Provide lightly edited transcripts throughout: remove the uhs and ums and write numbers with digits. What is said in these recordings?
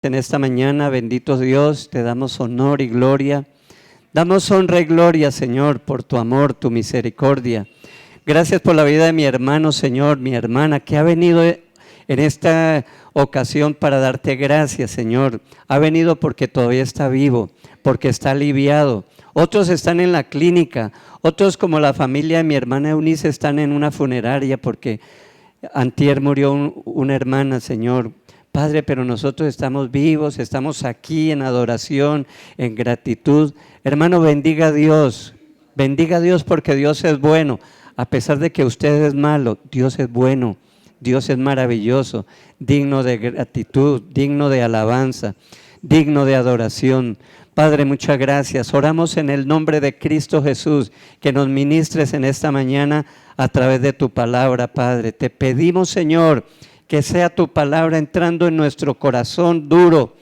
En esta mañana, bendito Dios, te damos honor y gloria. Damos honra y gloria, Señor, por tu amor, tu misericordia. Gracias por la vida de mi hermano, Señor, mi hermana, que ha venido en esta ocasión para darte gracias, Señor. Ha venido porque todavía está vivo, porque está aliviado. Otros están en la clínica, otros como la familia de mi hermana Eunice están en una funeraria porque antier murió una hermana, Señor. Padre, pero nosotros estamos vivos, estamos aquí en adoración, en gratitud. Hermano, bendiga a Dios porque Dios es bueno. A pesar de que usted es malo, Dios es bueno, Dios es maravilloso, digno de gratitud, digno de alabanza, digno de adoración. Padre, muchas gracias. Oramos en el nombre de Cristo Jesús, que nos ministres en esta mañana a través de tu palabra, Padre. Te pedimos, Señor, que sea tu palabra entrando en nuestro corazón duro,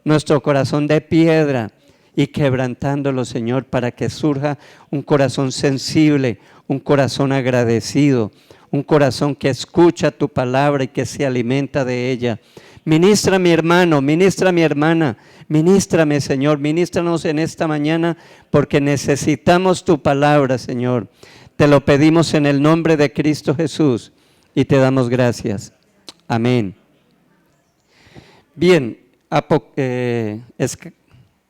nuestro corazón de piedra, y quebrantándolo, Señor, para que surja un corazón sensible, un corazón agradecido, un corazón que escucha tu palabra y que se alimenta de ella. Ministra mi hermano, ministra mi hermana, ministrame, Señor, ministranos en esta mañana porque necesitamos tu palabra, Señor. Te lo pedimos en el nombre de Cristo Jesús y te damos gracias. Amén. Bien,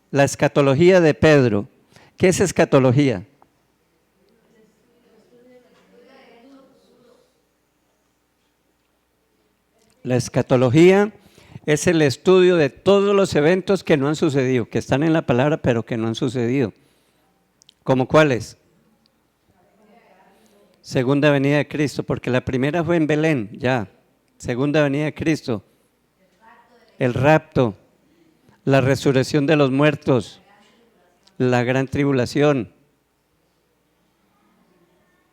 la escatología de Pedro. ¿Qué es escatología? La escatología es el estudio de todos los eventos que no han sucedido, que están en la palabra pero que no han sucedido. ¿Cómo cuáles? Segunda venida de Cristo, porque la primera fue en Belén, ya. Segunda venida de Cristo, el rapto, la resurrección de los muertos, la gran tribulación,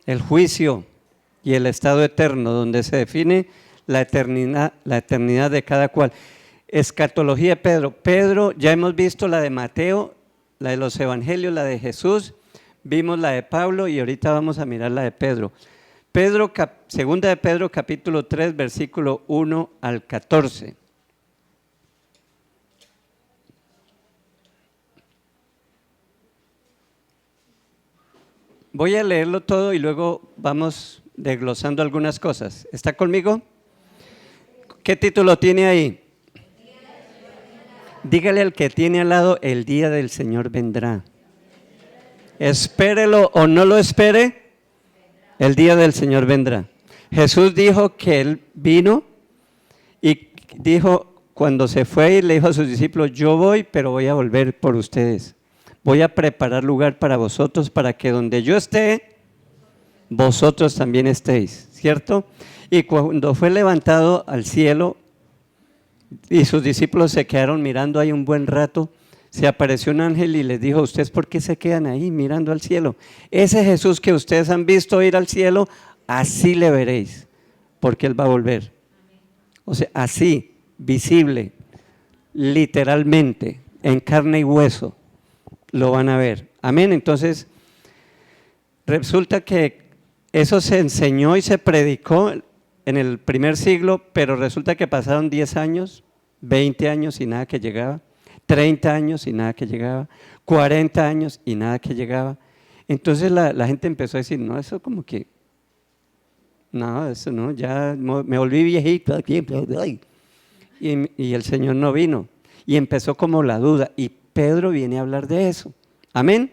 el juicio y el estado eterno, donde se define la eternidad de cada cual. Escatología de Pedro. Pedro, ya hemos visto la de Mateo, la de los evangelios, la de Jesús, vimos la de Pablo y ahorita vamos a mirar la de Pedro. Segunda de Pedro, capítulo 3, versículo 1 al 14. Voy a leerlo todo y luego vamos desglosando algunas cosas. ¿Está conmigo? ¿Qué título tiene ahí? Dígale al que tiene al lado, el día del Señor vendrá. Espérelo o no lo espere, el día del Señor vendrá. Jesús dijo que Él vino y dijo, cuando se fue y le dijo a sus discípulos, yo voy, pero voy a volver por ustedes. Voy a preparar lugar para vosotros, para que donde yo esté, vosotros también estéis, ¿cierto? Y cuando fue levantado al cielo y sus discípulos se quedaron mirando ahí un buen rato, se apareció un ángel y les dijo, ¿ustedes por qué se quedan ahí mirando al cielo? Ese Jesús que ustedes han visto ir al cielo, así le veréis, porque Él va a volver. O sea, así, visible, literalmente, en carne y hueso, lo van a ver. Amén. Entonces, resulta que eso se enseñó y se predicó en el primer siglo, pero resulta que pasaron 10 años, 20 años y nada que llegaba. 30 años y nada que llegaba, 40 años y nada que llegaba. Entonces la gente empezó a decir, no, eso como que, no, eso no, ya me volví viejito. Y el Señor no vino. Y empezó como la duda. Y Pedro viene a hablar de eso. Amén.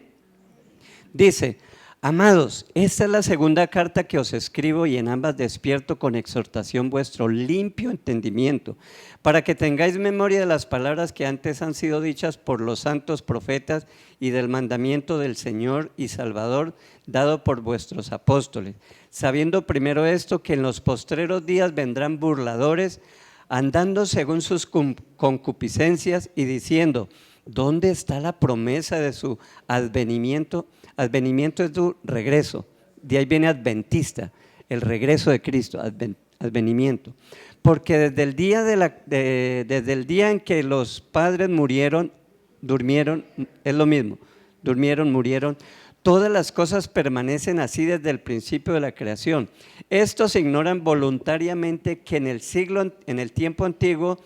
Dice, amados, esta es la segunda carta que os escribo y en ambas despierto con exhortación vuestro limpio entendimiento, para que tengáis memoria de las palabras que antes han sido dichas por los santos profetas y del mandamiento del Señor y Salvador dado por vuestros apóstoles, sabiendo primero esto, que en los postreros días vendrán burladores, andando según sus concupiscencias y diciendo, ¿dónde está la promesa de su advenimiento? Advenimiento es tu regreso, de ahí viene adventista, el regreso de Cristo, advenimiento. Porque desde el día en que los padres durmieron, es lo mismo, durmieron, murieron, todas las cosas permanecen así desde el principio de la creación. Estos ignoran voluntariamente que en el tiempo antiguo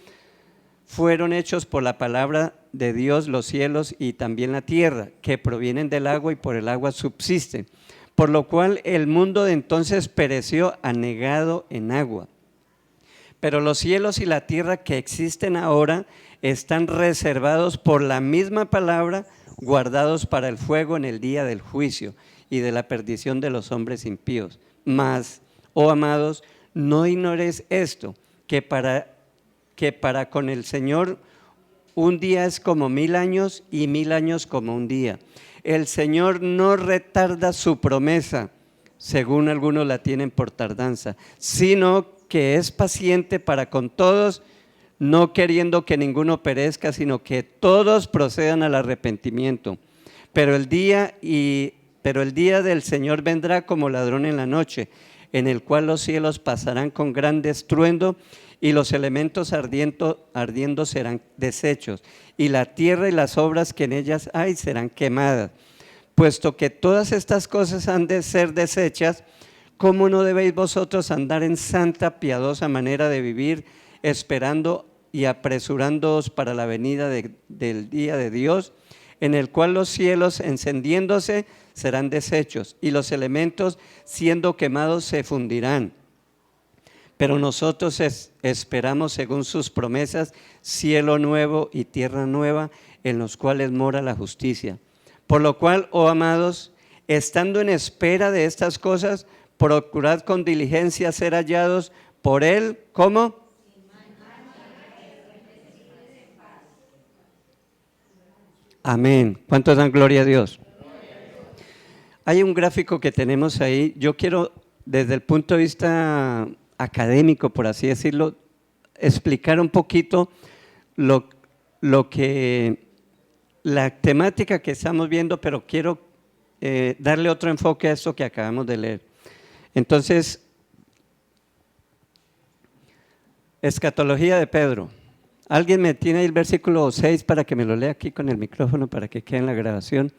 fueron hechos por la palabra de Dios los cielos y también la tierra, que provienen del agua y por el agua subsisten, por lo cual el mundo de entonces pereció anegado en agua. Pero los cielos y la tierra que existen ahora están reservados por la misma palabra, guardados para el fuego en el día del juicio y de la perdición de los hombres impíos. Mas, oh amados, no ignores esto, que para con el Señor un día es como 1000 años y 1000 años como un día. El Señor no retarda su promesa, según algunos la tienen por tardanza, sino que es paciente para con todos, no queriendo que ninguno perezca, sino que todos procedan al arrepentimiento. Pero el día del Señor vendrá como ladrón en la noche, en el cual los cielos pasarán con gran estruendo y los elementos ardiendo serán deshechos, y la tierra y las obras que en ellas hay serán quemadas. Puesto que todas estas cosas han de ser deshechas, ¿cómo no debéis vosotros andar en santa, piadosa manera de vivir, esperando y apresurándoos para la venida del día de Dios, en el cual los cielos encendiéndose serán deshechos, y los elementos siendo quemados se fundirán? Pero nosotros esperamos, según sus promesas, cielo nuevo y tierra nueva, en los cuales mora la justicia. Por lo cual, oh amados, estando en espera de estas cosas, procurad con diligencia ser hallados por Él, ¿cómo? Amén. ¿Cuántos dan gloria a Dios? Hay un gráfico que tenemos ahí. Yo quiero, desde el punto de vista académico, por así decirlo, explicar un poquito la temática que estamos viendo, pero quiero darle otro enfoque a esto que acabamos de leer. Entonces, escatología de Pedro. ¿Alguien me tiene ahí el versículo 6 para que me lo lea aquí con el micrófono para que quede en la grabación?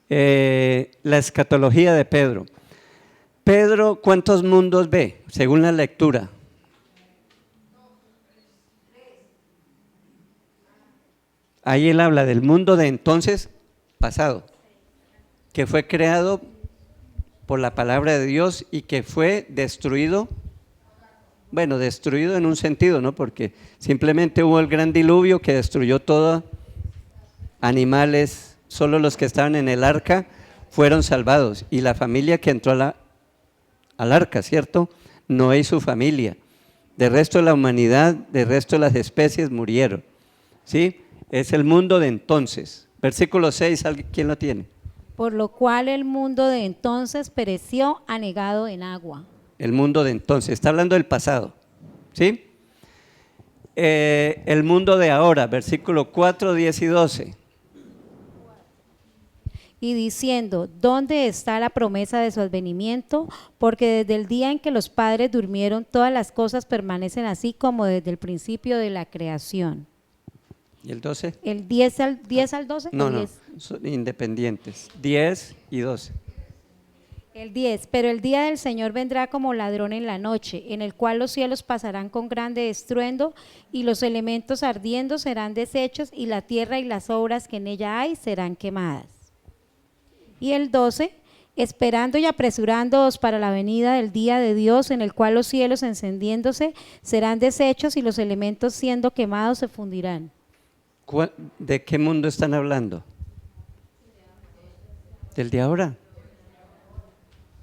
La escatología de Pedro. Pedro, ¿cuántos mundos ve según la lectura? Ahí él habla del mundo de entonces pasado, que fue creado por la palabra de Dios y que fue destruido. Bueno, destruido en un sentido, ¿no? Porque simplemente hubo el gran diluvio que destruyó todo, animales, solo los que estaban en el arca fueron salvados, y la familia que entró al arca, ¿cierto? Noé y su familia. De resto de la humanidad, de resto de las especies murieron, ¿sí? Es el mundo de entonces. Versículo 6, ¿quién lo tiene? Por lo cual el mundo de entonces pereció anegado en agua. El mundo de entonces, está hablando del pasado, ¿sí? El mundo de ahora, versículo 4, 10 y 12. Y diciendo, ¿dónde está la promesa de su advenimiento? Porque desde el día en que los padres durmieron, todas las cosas permanecen así como desde el principio de la creación. ¿Y el 12? ¿El 10 al 12? No, no, son independientes, 10 y 12. El 10, pero el día del Señor vendrá como ladrón en la noche, en el cual los cielos pasarán con grande estruendo, y los elementos ardiendo serán deshechos, y la tierra y las obras que en ella hay serán quemadas. Y el 12, esperando y apresurándoos para la venida del día de Dios, en el cual los cielos encendiéndose serán deshechos, y los elementos siendo quemados se fundirán. ¿De qué mundo están hablando? Del de ahora.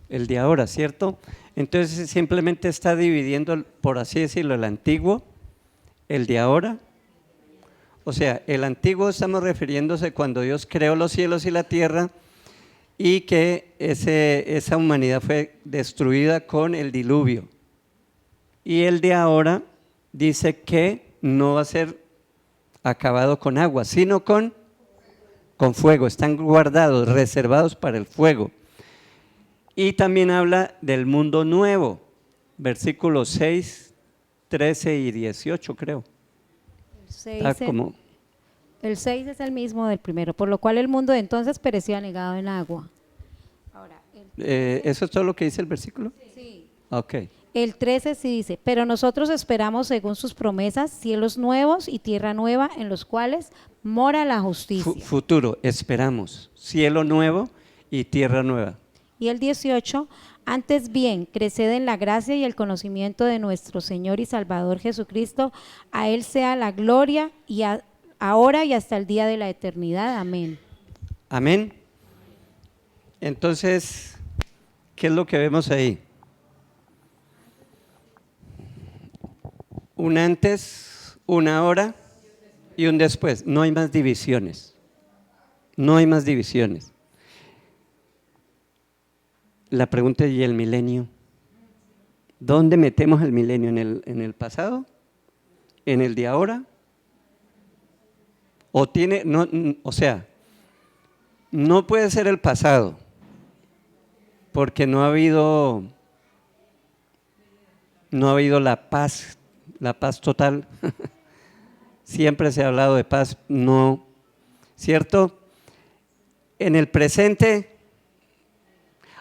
El de ahora, ¿cierto? Entonces simplemente está dividiendo, por así decirlo, el antiguo, el de ahora. O sea, el antiguo estamos refiriéndose cuando Dios creó los cielos y la tierra y que esa humanidad fue destruida con el diluvio. Y el de ahora dice que no va a ser acabado con agua, sino con fuego. Están guardados, reservados para el fuego. Y también habla del mundo nuevo, versículos 6, 13 y 18 creo. El 6 es el mismo del primero, por lo cual el mundo de entonces pereció anegado en agua. Ahora, ¿eso es todo lo que dice el versículo? Sí. Ok. El 13 sí dice, pero nosotros esperamos según sus promesas cielos nuevos y tierra nueva en los cuales mora la justicia. Futuro, esperamos. Cielo nuevo y tierra nueva. Y el 18, antes bien, creced en la gracia y el conocimiento de nuestro Señor y Salvador Jesucristo. A Él sea la gloria y ahora y hasta el día de la eternidad. Amén. Amén. Entonces, ¿qué es lo que vemos ahí? Un antes, una ahora y un después. No hay más divisiones. No hay más divisiones. La pregunta es, ¿y el milenio? ¿Dónde metemos el milenio? ¿En el pasado? ¿En el de ahora? O tiene, no, o sea, no puede ser el pasado, porque no ha habido la paz total. Siempre se ha hablado de paz, no, ¿cierto? En el presente,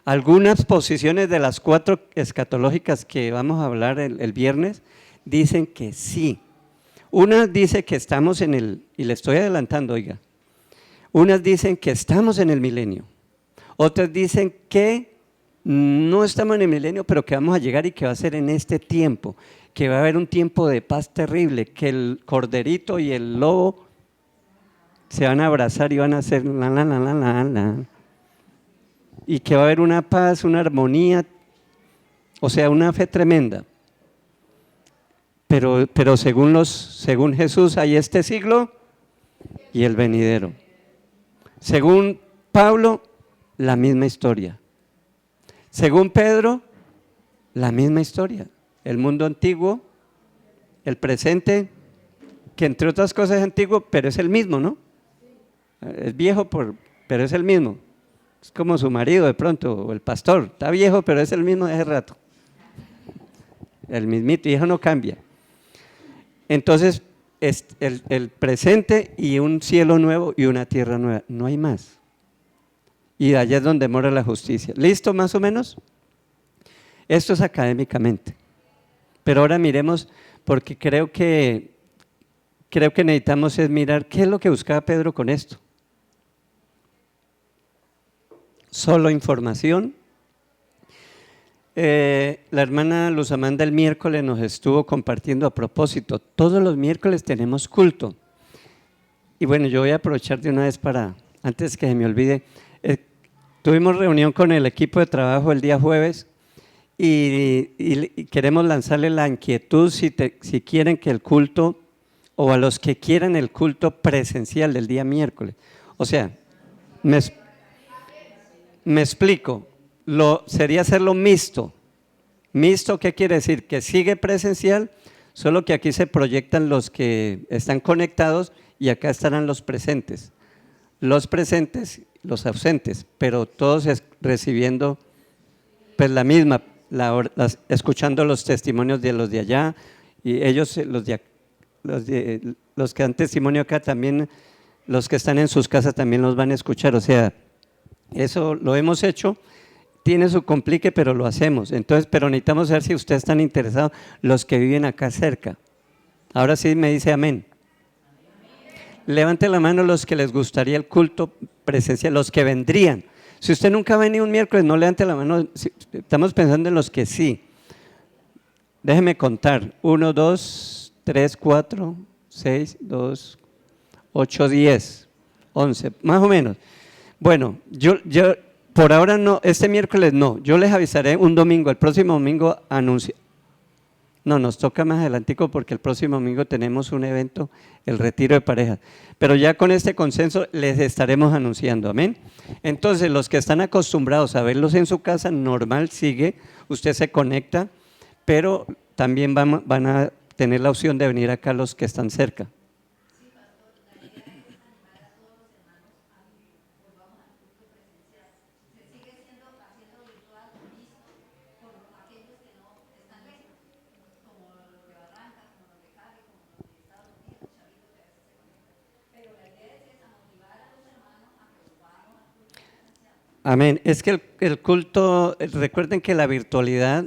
algunas posiciones de las 4 escatológicas que vamos a hablar el viernes dicen que sí. Unas dicen que estamos en y le estoy adelantando, oiga, unas dicen que estamos en el milenio, otras dicen que no estamos en el milenio, pero que vamos a llegar y que va a ser en este tiempo, que va a haber un tiempo de paz terrible, que el corderito y el lobo se van a abrazar y van a hacer la, la, la, la, la, la, y que va a haber una paz, una armonía, o sea, una fe tremenda. Pero según Jesús hay este siglo y el venidero. Según Pablo, la misma historia. Según Pedro, la misma historia. El mundo antiguo, el presente, que entre otras cosas es antiguo, pero es el mismo, ¿no? Es viejo, pero es el mismo. Es como su marido de pronto, o el pastor. Está viejo, pero es el mismo de hace rato. El mismito, y eso no cambia. Entonces, es el presente y un cielo nuevo y una tierra nueva. No hay más. Y allá es donde mora la justicia. ¿Listo más o menos? Esto es académicamente. Pero ahora miremos, porque creo que necesitamos es mirar qué es lo que buscaba Pedro con esto. Solo información. La hermana Luz Amanda el miércoles nos estuvo compartiendo a propósito. Todos los miércoles tenemos culto. Y bueno, yo voy a aprovechar de una vez antes que se me olvide. Tuvimos reunión con el equipo de trabajo el día jueves y queremos lanzarle la inquietud si quieren que el culto, o a los que quieran el culto presencial del día miércoles. O sea, me explico. Sería hacerlo mixto. ¿Mixto qué quiere decir? Que sigue presencial, solo que aquí se proyectan los que están conectados y acá estarán los presentes. Los presentes, los ausentes, pero todos recibiendo pues la misma, escuchando los testimonios de los de allá, y ellos, los que dan testimonio acá también, los que están en sus casas también los van a escuchar. O sea, eso lo hemos hecho. Tiene su complique, pero lo hacemos. Entonces, pero necesitamos saber si ustedes están interesados, los que viven acá cerca. Ahora sí me dice amén. Levante la mano los que les gustaría el culto presencial, los que vendrían. Si usted nunca ha venido un miércoles, no levante la mano. Estamos pensando en los que sí. Déjeme contar. 1, 2, 3, 4, 6, 2, 8, 10, 11, más o menos. Bueno, yo por ahora no, este miércoles no, yo les avisaré un domingo, el próximo domingo anuncio. No, nos toca más adelantico porque el próximo domingo tenemos un evento, el retiro de parejas. Pero ya con este consenso les estaremos anunciando, amén. Entonces, los que están acostumbrados a verlos en su casa, normal, sigue, usted se conecta, pero también van a tener la opción de venir acá los que están cerca. Amén. Es que el culto, recuerden que la virtualidad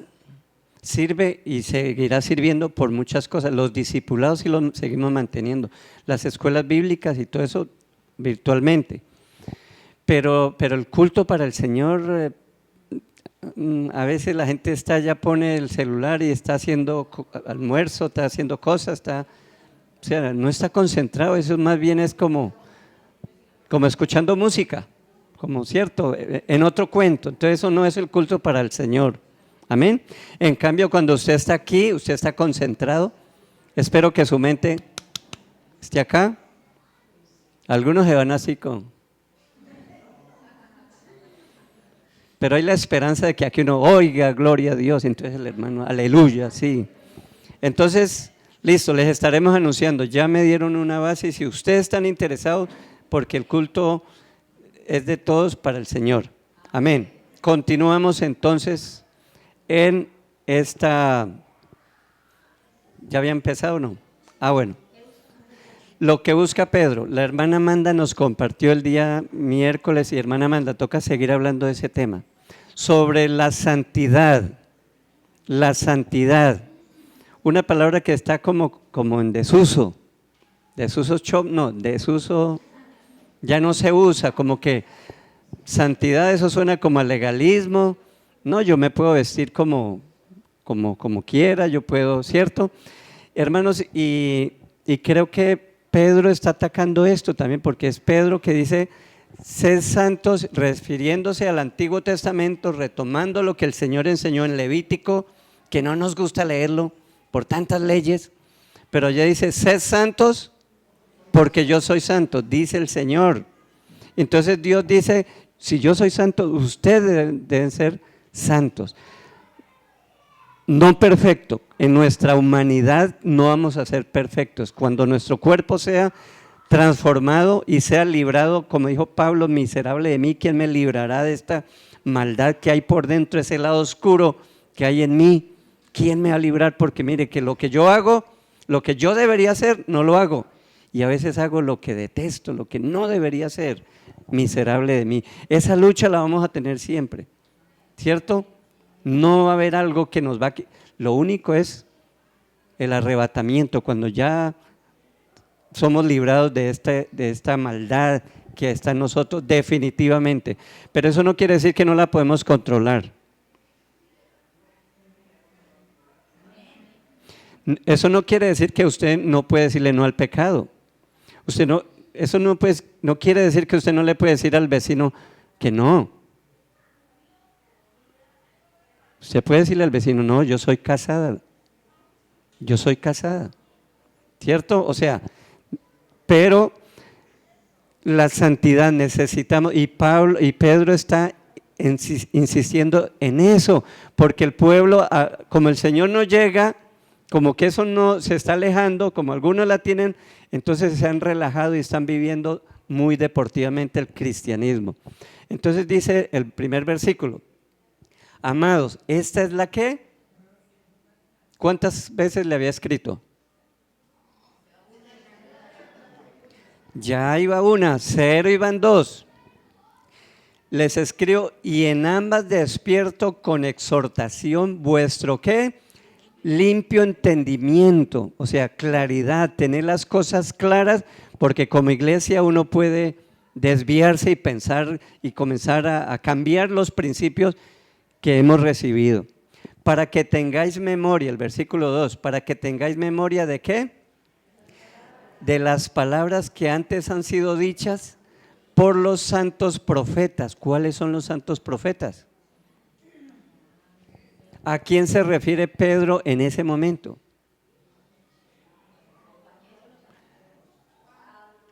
sirve y seguirá sirviendo por muchas cosas. Los discipulados sí los seguimos manteniendo, las escuelas bíblicas y todo eso virtualmente. Pero el culto para el Señor, a veces la gente ya pone el celular y está haciendo almuerzo, está haciendo cosas, o sea, no está concentrado. Eso más bien es como escuchando música, como cierto, en otro cuento. Entonces eso no es el culto para el Señor. Amén. En cambio, cuando usted está aquí, usted está concentrado. Espero que su mente esté acá. Algunos se van así pero hay la esperanza de que aquí uno oiga, gloria a Dios. Entonces el hermano, aleluya, sí. Entonces, listo, les estaremos anunciando. Ya me dieron una base y si ustedes están interesados, porque el culto es de todos para el Señor. Amén. Continuamos entonces en esta. ¿Ya había empezado o no? Bueno. Lo que busca Pedro. La hermana Amanda nos compartió el día miércoles y hermana Amanda, toca seguir hablando de ese tema. Sobre la santidad. La santidad. Una palabra que está como en desuso. Desuso ya no se usa, como que santidad, eso suena como a legalismo. No, yo me puedo vestir como quiera, yo puedo, ¿cierto? Hermanos, y creo que Pedro está atacando esto también, porque es Pedro que dice, sed santos, refiriéndose al Antiguo Testamento, retomando lo que el Señor enseñó en Levítico, que no nos gusta leerlo por tantas leyes, pero ya dice, sed santos, porque yo soy santo, dice el Señor. Entonces Dios dice, si yo soy santo, ustedes deben ser santos. No perfecto, en nuestra humanidad no vamos a ser perfectos. Cuando nuestro cuerpo sea transformado y sea librado, como dijo Pablo, miserable de mí, ¿quién me librará de esta maldad que hay por dentro, ese lado oscuro que hay en mí? ¿Quién me va a librar? Porque mire que lo que yo hago, lo que yo debería hacer, no lo hago. Y a veces hago lo que detesto, lo que no debería hacer, miserable de mí. Esa lucha la vamos a tener siempre, ¿cierto? No va a haber algo que nos va a... Lo único es el arrebatamiento, cuando ya somos librados de esta maldad que está en nosotros definitivamente. Pero eso no quiere decir que no la podemos controlar. Eso no quiere decir que usted no puede decirle no al pecado. Eso no quiere decir que usted no le puede decir al vecino que no. Usted puede decirle al vecino, no, yo soy casada, ¿cierto? O sea, pero la santidad necesitamos, y Pedro está insistiendo en eso, porque el pueblo, como el Señor no llega, como que eso no se está alejando, como algunos la tienen, entonces se han relajado y están viviendo muy deportivamente el cristianismo. Entonces dice el primer versículo, amados, esta es la que, ¿cuántas veces le había escrito? Ya iba una, 0 iban 2. Les escribo, y en ambas despierto con exhortación vuestro, ¿qué? Limpio entendimiento, o sea, claridad, tener las cosas claras, porque como iglesia uno puede desviarse y pensar y comenzar a cambiar los principios que hemos recibido. Para que tengáis memoria, el versículo 2, para que tengáis memoria ¿de qué? De las palabras que antes han sido dichas por los santos profetas. ¿Cuáles son los santos profetas? ¿A quién se refiere Pedro en ese momento?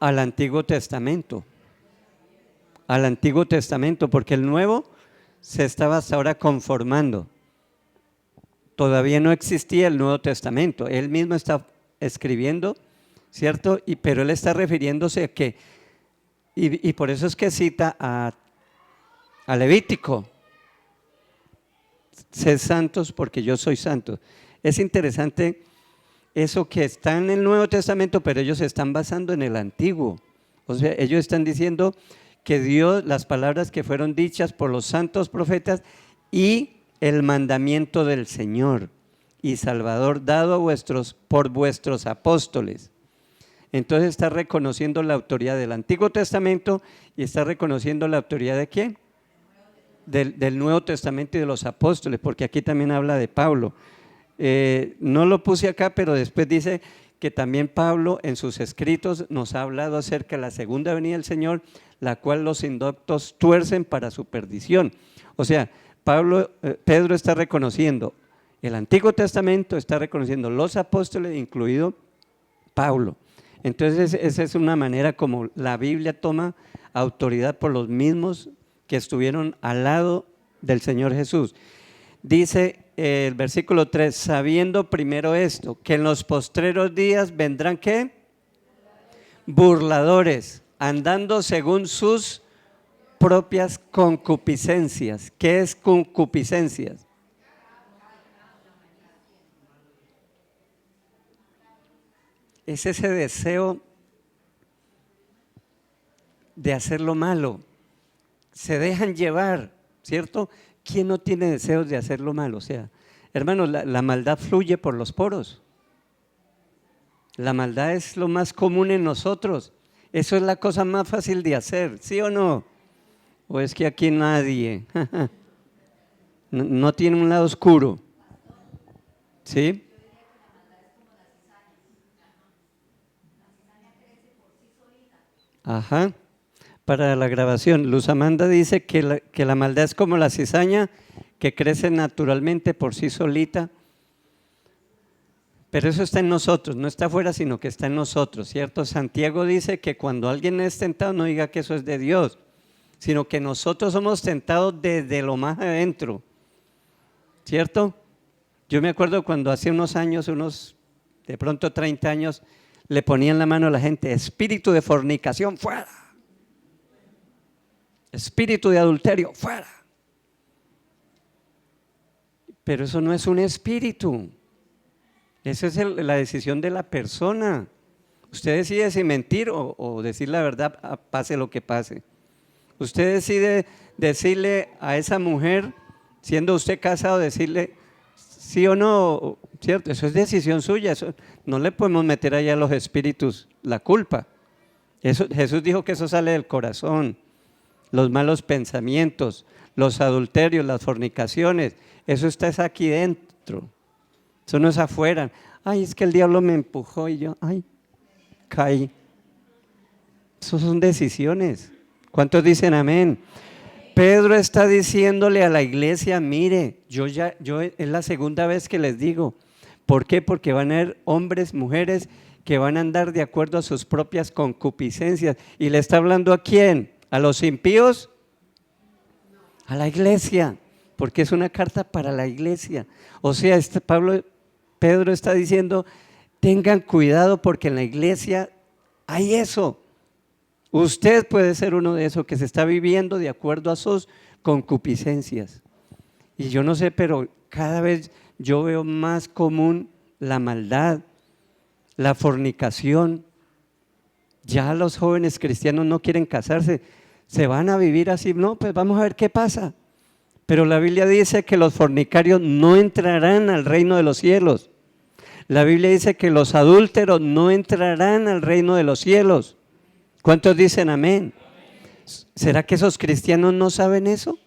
Al Antiguo Testamento. Al Antiguo Testamento, porque el Nuevo se estaba hasta ahora conformando. Todavía no existía el Nuevo Testamento. Él mismo está escribiendo, ¿cierto? Pero él está refiriéndose a que, y por eso es que cita a Levítico. Sed santos porque yo soy santo. Es interesante eso que está en el Nuevo Testamento, pero ellos se están basando en el Antiguo. O sea, ellos están diciendo que Dios, las palabras que fueron dichas por los santos profetas y el mandamiento del Señor. y Salvador dado a por vuestros apóstoles. Entonces está reconociendo la autoridad del Antiguo Testamento y está reconociendo la autoridad ¿de quién? Del Nuevo Testamento y de los apóstoles, porque aquí también habla de Pablo. No lo puse acá, pero después dice que también Pablo en sus escritos nos ha hablado acerca de la segunda venida del Señor, la cual los indoctos tuercen para su perdición. O sea, Pedro está reconociendo el Antiguo Testamento, está reconociendo los apóstoles, incluido Pablo. Entonces esa es una manera como la Biblia toma autoridad por los mismos que estuvieron al lado del Señor Jesús. Dice el versículo 3, sabiendo primero esto, que en los postreros días vendrán ¿qué? Burladores, andando según sus propias concupiscencias. ¿Qué es concupiscencias? Es ese deseo de hacer lo malo. Se dejan llevar, ¿cierto? ¿Quién no tiene deseos de hacer lo malo? O sea, hermanos, la maldad fluye por los poros. La maldad es lo más común en nosotros. Eso es la cosa más fácil de hacer, ¿sí o no? ¿O es que aquí nadie no tiene un lado oscuro? ¿Sí? Ajá. Para la grabación, Luz Amanda dice que la maldad es como la cizaña que crece naturalmente por sí solita, pero eso está en nosotros, no está afuera, sino que está en nosotros, ¿cierto? Santiago dice que cuando alguien es tentado no diga que eso es de Dios, sino que nosotros somos tentados desde lo más adentro, ¿cierto? Yo me acuerdo cuando hace unos años, de pronto 30 años, le ponían la mano a la gente, espíritu de fornicación, fuera. Espíritu de adulterio, fuera. Pero eso no es un espíritu. Esa es la decisión de la persona. Usted decide si mentir o decir la verdad, pase lo que pase. Usted decide decirle a esa mujer, siendo usted casado, decirle sí o no, ¿cierto? Eso es decisión suya. Eso, no le podemos meter allá a los espíritus la culpa. Jesús dijo que eso sale del corazón. Los malos pensamientos, los adulterios, las fornicaciones, eso está aquí dentro, eso no es afuera. Ay, es que el diablo me empujó y yo, ay, caí. Eso son decisiones. ¿Cuántos dicen amén? Pedro está diciéndole a la iglesia, mire, yo es la segunda vez que les digo. ¿Por qué? Porque van a haber hombres, mujeres que van a andar de acuerdo a sus propias concupiscencias. ¿Y le está hablando a quién? ¿A los impíos? A la iglesia, porque es una carta para la iglesia. O sea, Pedro está diciendo, tengan cuidado porque en la iglesia hay eso. Usted puede ser uno de esos que se está viviendo de acuerdo a sus concupiscencias. Y yo no sé, pero cada vez yo veo más común la maldad, la fornicación. Ya los jóvenes cristianos no quieren casarse, se van a vivir así, no, pues vamos a ver qué pasa. Pero la Biblia dice que los fornicarios no entrarán al reino de los cielos. La Biblia dice que los adúlteros no entrarán al reino de los cielos. ¿Cuántos dicen amén? ¿Será que esos cristianos no saben eso?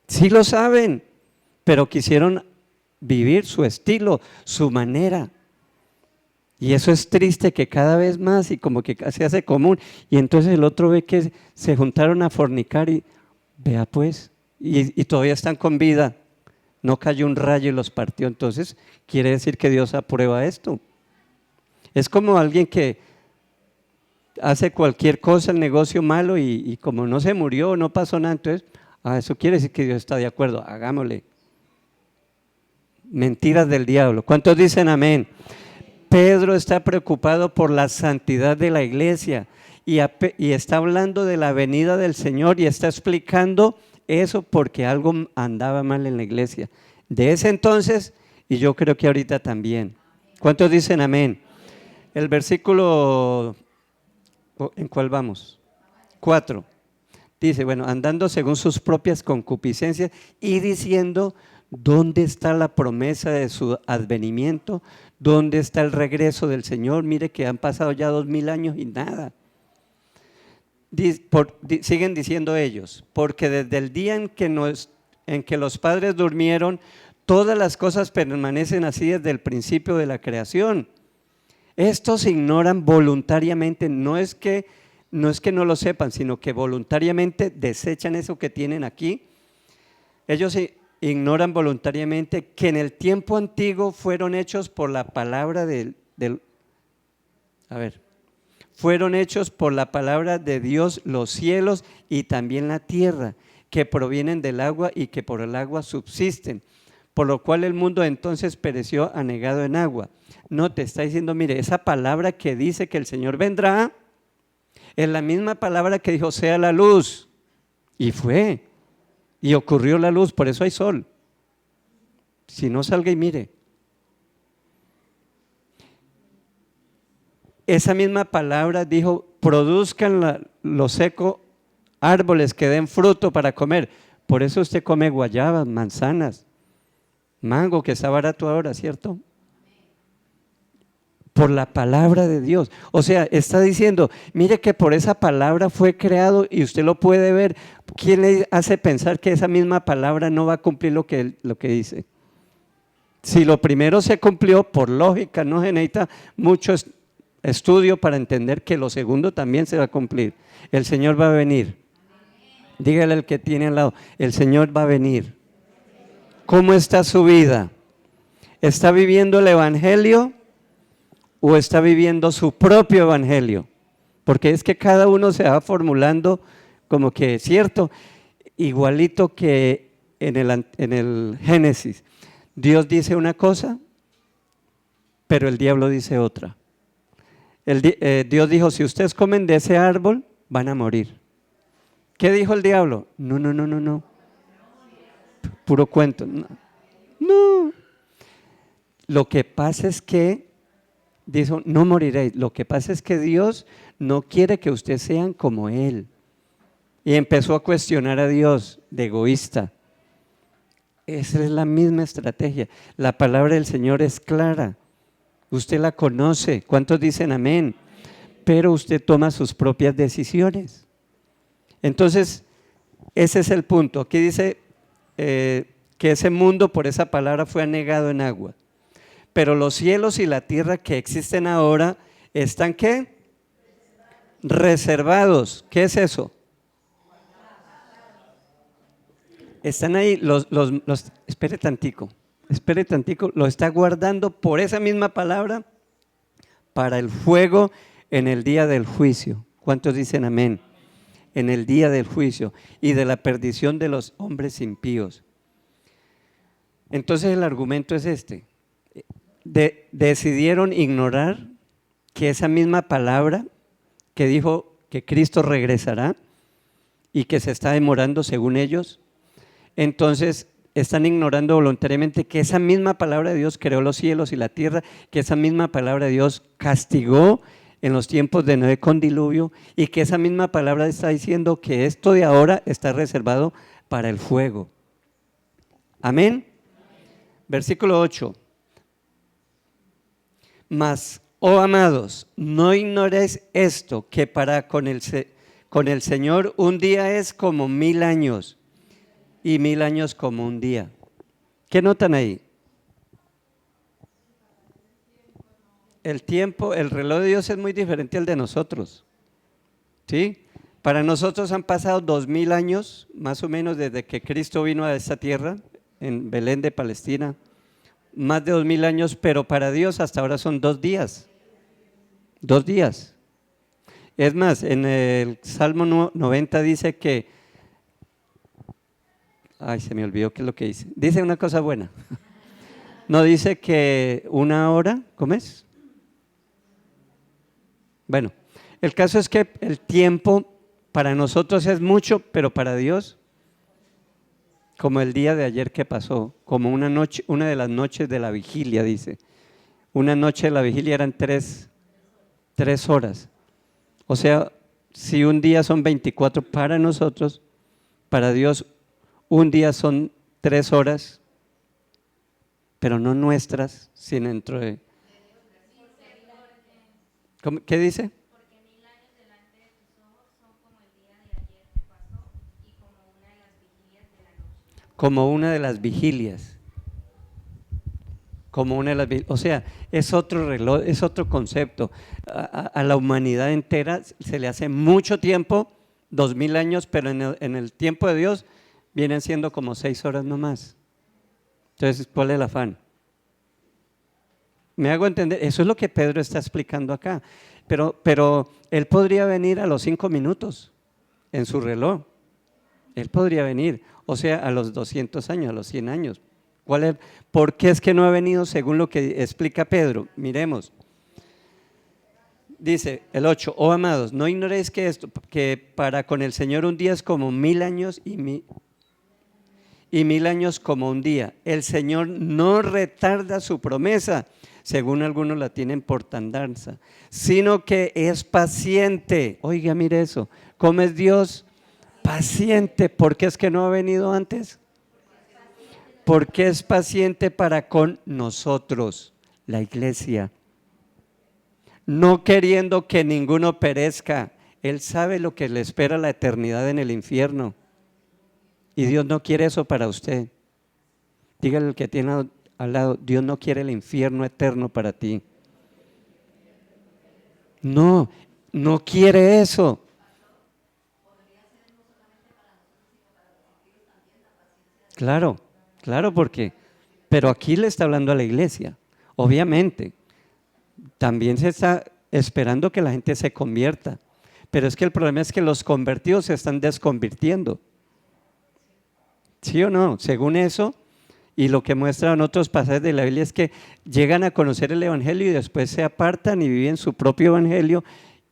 Sí lo saben, pero quisieron vivir su estilo, su manera. Y eso es triste, que cada vez más y como que se hace común. Y entonces el otro ve que se juntaron a fornicar y vea pues, y todavía están con vida. No cayó un rayo y los partió. Entonces quiere decir que Dios aprueba esto. Es como alguien que hace cualquier cosa, el negocio malo y como no se murió, no pasó nada, entonces eso quiere decir que Dios está de acuerdo, hagámosle. Mentiras del diablo. ¿Cuántos dicen amén? Pedro está preocupado por la santidad de la iglesia y está hablando de la venida del Señor y está explicando eso porque algo andaba mal en la iglesia. De ese entonces, y yo creo que ahorita también. ¿Cuántos dicen amén? El versículo, ¿en cuál vamos? 4. Dice, bueno, andando según sus propias concupiscencias y diciendo, ¿Dónde está la promesa de su advenimiento? ¿Dónde está el regreso del Señor? Mire que han pasado ya 2000 años y nada. Siguen diciendo ellos, porque desde el día en que los padres durmieron, todas las cosas permanecen así desde el principio de la creación. Estos ignoran voluntariamente, no es que no lo sepan, sino que voluntariamente desechan eso que tienen aquí. Ellos ignoran voluntariamente que en el tiempo antiguo fueron hechos por la palabra fueron hechos por la palabra de Dios los cielos y también la tierra, que provienen del agua y que por el agua subsisten, por lo cual el mundo entonces pereció anegado en agua. No te está diciendo, mire, esa palabra que dice que el Señor vendrá, es la misma palabra que dijo sea la luz, y fue, y ocurrió la luz, por eso hay sol. Si no, salga y mire. Esa misma palabra dijo, produzcan lo seco árboles que den fruto para comer. Por eso usted come guayabas, manzanas, mango, que está barato ahora, ¿cierto? Por la palabra de Dios. O sea, está diciendo, mire que por esa palabra fue creado y usted lo puede ver. ¿Quién le hace pensar que esa misma palabra no va a cumplir lo que dice? Si lo primero se cumplió, por lógica, no se necesita mucho estudio para entender que lo segundo también se va a cumplir. El Señor va a venir. Dígale al que tiene al lado, el Señor va a venir. ¿Cómo está su vida? ¿Está viviendo el evangelio o está viviendo su propio evangelio? Porque es que cada uno se va formulando como que, cierto, igualito que en el Génesis. Dios dice una cosa, pero el diablo dice otra. Dios dijo, si ustedes comen de ese árbol, van a morir. ¿Qué dijo el diablo? No. Puro cuento. No. Lo que pasa es que, dijo, no moriréis. Lo que pasa es que Dios no quiere que ustedes sean como Él. Y empezó a cuestionar a Dios de egoísta. Esa es la misma estrategia. La palabra del Señor es clara. Usted la conoce. ¿Cuántos dicen amén? Pero usted toma sus propias decisiones. Entonces, ese es el punto. Aquí dice que ese mundo por esa palabra fue anegado en agua. Pero los cielos y la tierra que existen ahora están ¿qué? Reservados. ¿Qué es eso? Están ahí, espere tantico, lo está guardando por esa misma palabra para el fuego en el día del juicio. ¿Cuántos dicen amén? En el día del juicio y de la perdición de los hombres impíos. Entonces el argumento es este. Decidieron ignorar que esa misma palabra que dijo que Cristo regresará y que se está demorando según ellos, entonces están ignorando voluntariamente que esa misma palabra de Dios creó los cielos y la tierra, que esa misma palabra de Dios castigó en los tiempos de Noé con diluvio y que esa misma palabra está diciendo que esto de ahora está reservado para el fuego. Amén. Versículo 8. Mas, oh amados, no ignoréis esto, que para con el Señor un día es como 1000 años y 1000 años como un día. ¿Qué notan ahí? El tiempo, el reloj de Dios es muy diferente al de nosotros. ¿Sí? Para nosotros han pasado 2000 años, más o menos desde que Cristo vino a esta tierra, en Belén de Palestina. Más de 2000 años, pero para Dios hasta ahora son 2 días. 2 días. Es más, en el Salmo 90 dice que, se me olvidó qué es lo que dice. Dice una cosa buena. No dice que 1 hora, ¿cómo es? Bueno, el caso es que el tiempo para nosotros es mucho, pero para Dios, como el día de ayer que pasó, como una noche, una de las noches de la vigilia, dice. Una noche de la vigilia eran 3 horas. O sea, si un día son 24 para nosotros, para Dios un día son 3 horas pero no nuestras, sino dentro de... ¿Qué dice? Como una de las vigilias. Como una de las vigilias. O sea, es otro reloj, es otro concepto. A la humanidad entera se le hace mucho tiempo, 2000 años, pero en el tiempo de Dios vienen siendo como 6 horas nomás. Entonces, ¿cuál es el afán? ¿Me hago entender? Eso es lo que Pedro está explicando acá. Pero él podría venir a los 5 minutos en su reloj. Él podría venir, o sea, a los 200 años, a los 100 años. ¿Por qué es que no ha venido según lo que explica Pedro? Miremos. Dice el 8, oh amados, no ignoréis que para con el Señor un día es como 1000 años y 1000 años como un día. El Señor no retarda su promesa, según algunos la tienen por tardanza, sino que es paciente. Oiga, mire eso, ¿cómo es Dios? Paciente. ¿Por qué es que no ha venido antes? Porque es paciente para con nosotros, la iglesia, no queriendo que ninguno perezca. Él sabe lo que le espera la eternidad en el infierno, y Dios no quiere eso para usted. Dígale al que tiene al lado, Dios no quiere el infierno eterno para ti. No, no quiere eso. Claro, claro, pero aquí le está hablando a la iglesia, obviamente. También se está esperando que la gente se convierta, pero es que el problema es que los convertidos se están desconvirtiendo. ¿Sí o no? Según eso, y lo que muestran otros pasajes de la Biblia es que llegan a conocer el evangelio y después se apartan y viven su propio evangelio.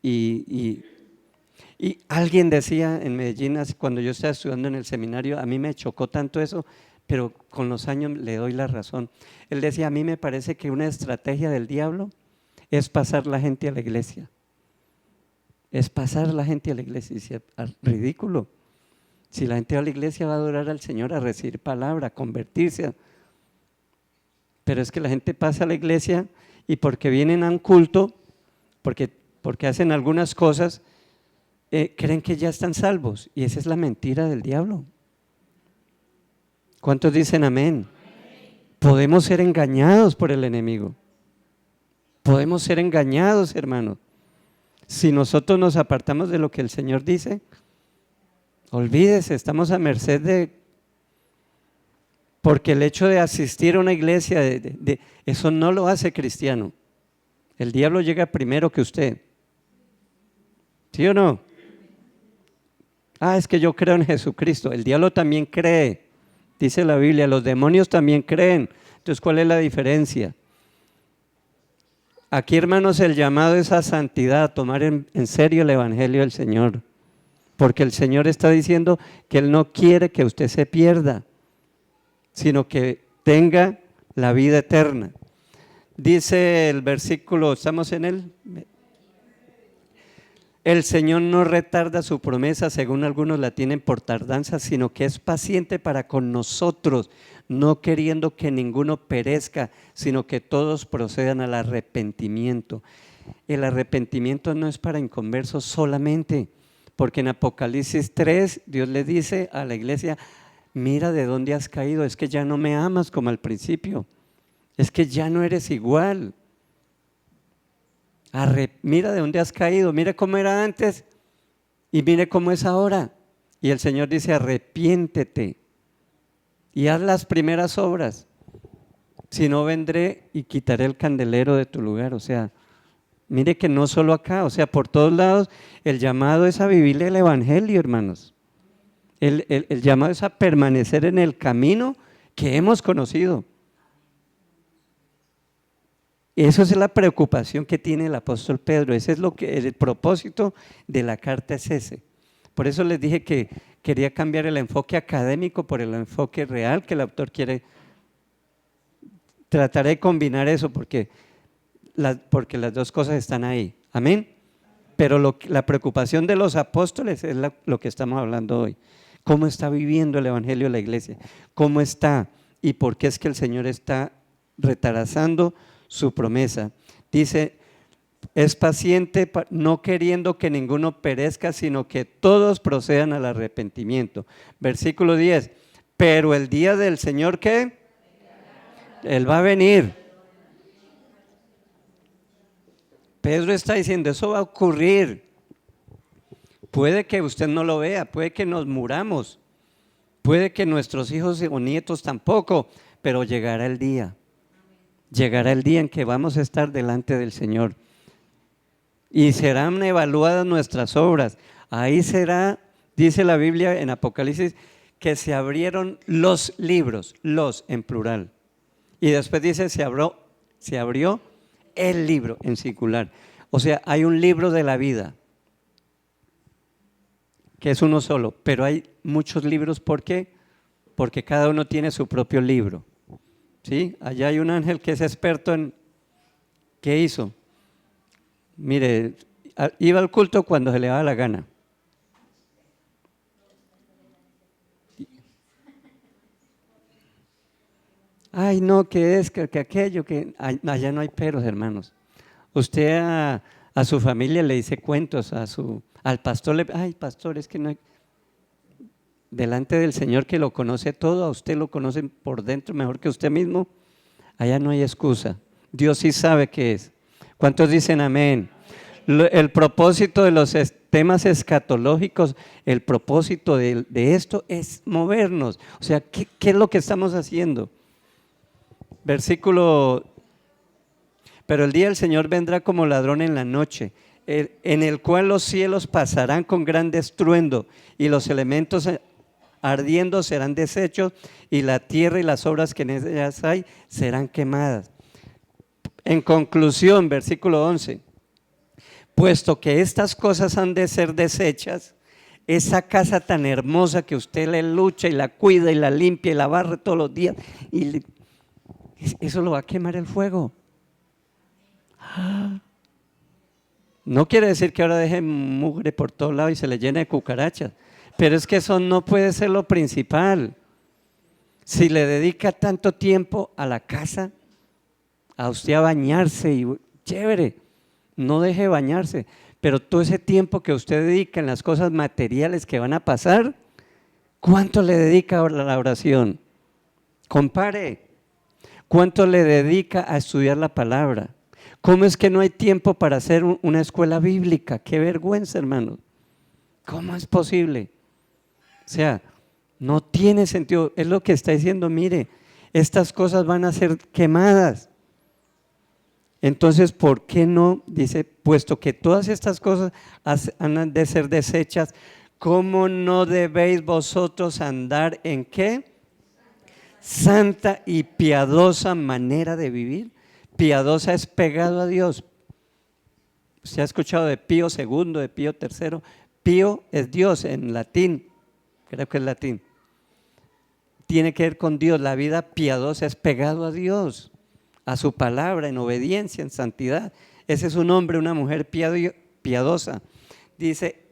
Y alguien decía en Medellín, cuando yo estaba estudiando en el seminario, a mí me chocó tanto eso, pero con los años le doy la razón. Él decía, a mí me parece que una estrategia del diablo es pasar la gente a la iglesia. Es pasar la gente a la iglesia. Y dice, ridículo. Si la gente va a la iglesia va a adorar al Señor, a recibir palabra, a convertirse. Pero es que la gente pasa a la iglesia y porque vienen a un culto, porque hacen algunas cosas, creen que ya están salvos, y esa es la mentira del diablo. ¿Cuántos dicen amén? Podemos ser engañados por el enemigo. Podemos ser engañados, hermano. Si nosotros nos apartamos de lo que el Señor dice, olvídese, estamos a merced porque el hecho de asistir a una iglesia, eso no lo hace cristiano. El diablo llega primero que usted. ¿Sí o no? Es que yo creo en Jesucristo. El diablo también cree, dice la Biblia, los demonios también creen. Entonces, ¿cuál es la diferencia? Aquí, hermanos, el llamado es a santidad, a tomar en serio el evangelio del Señor, porque el Señor está diciendo que Él no quiere que usted se pierda, sino que tenga la vida eterna. Dice el versículo, ¿estamos en él? El Señor no retarda su promesa, según algunos la tienen por tardanza, sino que es paciente para con nosotros, no queriendo que ninguno perezca, sino que todos procedan al arrepentimiento. El arrepentimiento no es para inconversos solamente, porque en Apocalipsis 3 Dios le dice a la iglesia, mira de dónde has caído, es que ya no me amas como al principio, es que ya no eres igual. Mira de dónde has caído, mira cómo era antes y mire cómo es ahora. Y el Señor dice, arrepiéntete y haz las primeras obras, si no vendré y quitaré el candelero de tu lugar. O sea, mire que no solo acá, o sea, por todos lados el llamado es a vivir el evangelio, hermanos. El llamado es a permanecer en el camino que hemos conocido. Eso es la preocupación que tiene el apóstol Pedro. Ese es el propósito de la carta es ese. Por eso les dije que quería cambiar el enfoque académico por el enfoque real que el autor quiere. Trataré de combinar eso porque las dos cosas están ahí. Amén. Pero la preocupación de los apóstoles es lo que estamos hablando hoy. ¿Cómo está viviendo el evangelio de la iglesia? ¿Cómo está? ¿Y por qué es que el Señor está retrasando su promesa. Dice, es paciente, no queriendo que ninguno perezca, sino que todos procedan al arrepentimiento. Versículo 10, pero el día del Señor, ¿qué? Él va a venir. Pedro está diciendo, eso va a ocurrir. Puede que usted no lo vea, puede que nos muramos, puede que nuestros hijos o nietos tampoco, pero llegará el día. Llegará el día en que vamos a estar delante del Señor. Y serán evaluadas nuestras obras. Ahí será, dice la Biblia en Apocalipsis, que se abrieron los libros, los en plural. Y después dice, se abrió el libro en singular. O sea, hay un libro de la vida, que es uno solo, pero hay muchos libros. ¿Por qué? Porque cada uno tiene su propio libro. ¿Sí? Allá hay un ángel que es experto en, ¿qué hizo? Mire, iba al culto cuando se le daba la gana. Ay, no, que es, que aquello, que allá no hay peros, hermanos. Usted a su familia le dice cuentos, al pastor ay, pastor, es que no hay. Delante del Señor que lo conoce todo, a usted lo conocen por dentro mejor que usted mismo, allá no hay excusa. Dios sí sabe qué es. ¿Cuántos dicen amén? El propósito de los temas escatológicos, el propósito de esto es movernos. O sea, ¿qué es lo que estamos haciendo? Versículo, pero el día del Señor vendrá como ladrón en la noche, en el cual los cielos pasarán con gran estruendo y los elementos ardiendo serán deshechos y la tierra y las obras que en ellas hay serán quemadas. En conclusión, versículo 11, puesto que estas cosas han de ser deshechas, esa casa tan hermosa que usted le lucha y la cuida y la limpia y la barre todos los días, y eso lo va a quemar el fuego. No quiere decir que ahora deje mugre por todos lados y se le llene de cucarachas, pero es que eso no puede ser lo principal. Si le dedica tanto tiempo a la casa, a usted a bañarse, y chévere, no deje de bañarse, pero todo ese tiempo que usted dedica en las cosas materiales que van a pasar, ¿cuánto le dedica a la oración? Compare, ¿cuánto le dedica a estudiar la palabra? ¿Cómo es que no hay tiempo para hacer una escuela bíblica? ¡Qué vergüenza, hermano! ¿Cómo es posible? O sea, no tiene sentido. Es lo que está diciendo, mire, estas cosas van a ser quemadas. Entonces, ¿por qué no? Dice, puesto que todas estas cosas han de ser deshechas, ¿cómo no debéis vosotros andar en qué? Santa y piadosa manera de vivir. Piadosa es pegado a Dios. ¿Se ha escuchado de Pío II, de Pío III? Pío es Dios en latín, creo que es latín. Tiene que ver con Dios. La vida piadosa es pegado a Dios, a su palabra, en obediencia, en santidad. Ese es un hombre, una mujer piadosa. Dice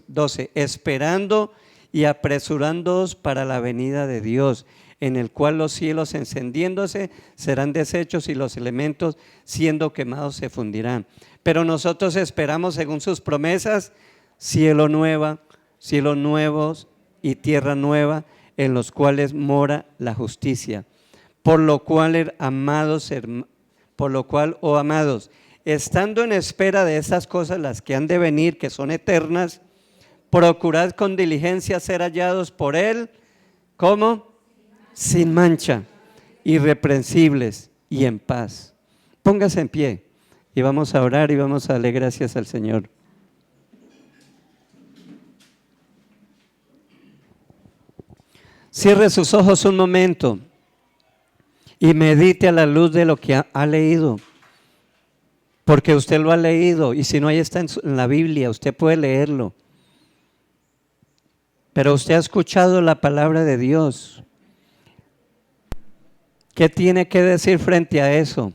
12, esperando y apresurándoos para la venida de Dios, en el cual los cielos encendiéndose serán deshechos y los elementos siendo quemados se fundirán. Pero nosotros esperamos, según sus promesas, cielo cielos nuevos y tierra nueva, en los cuales mora la justicia. Por lo cual, oh amados, estando en espera de esas cosas, las que han de venir, que son eternas, procurad con diligencia ser hallados por Él, ¿cómo? Sin mancha, irreprensibles y en paz. Póngase en pie y vamos a orar y vamos a darle gracias al Señor. Cierre sus ojos un momento y medite a la luz de lo que ha leído, porque usted lo ha leído y si no, ahí está en la Biblia, usted puede leerlo. Pero usted ha escuchado la palabra de Dios. ¿Qué tiene que decir frente a eso?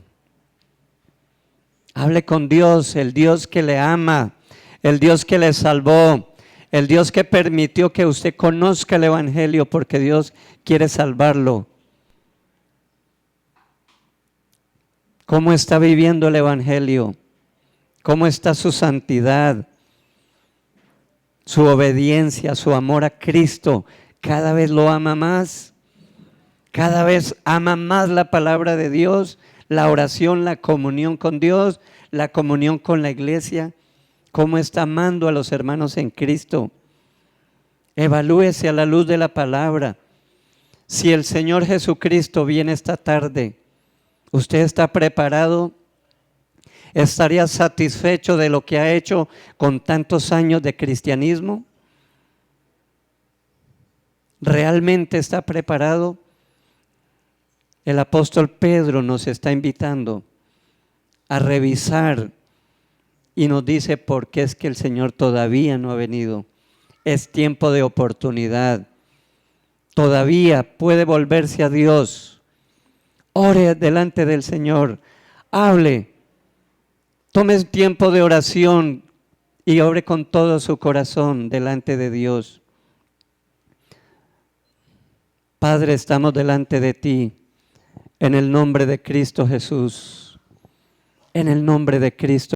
Hable con Dios, el Dios que le ama, el Dios que le salvó, el Dios que permitió que usted conozca el Evangelio porque Dios quiere salvarlo. ¿Cómo está viviendo el Evangelio? ¿Cómo está su santidad? Su obediencia, su amor a Cristo. Cada vez lo ama más. Cada vez ama más la palabra de Dios, la oración, la comunión con Dios, la comunión con la iglesia. ¿Cómo está amando a los hermanos en Cristo? Evalúese a la luz de la palabra. Si el Señor Jesucristo viene esta tarde, ¿usted está preparado? ¿Estaría satisfecho de lo que ha hecho con tantos años de cristianismo? ¿Realmente está preparado? El apóstol Pedro nos está invitando a revisar y nos dice por qué es que el Señor todavía no ha venido. Es tiempo de oportunidad. Todavía puede volverse a Dios. Ore delante del Señor. Hable. Tome tiempo de oración y ore con todo su corazón delante de Dios. Padre, estamos delante de ti. En el nombre de Cristo Jesús, en el nombre de Cristo.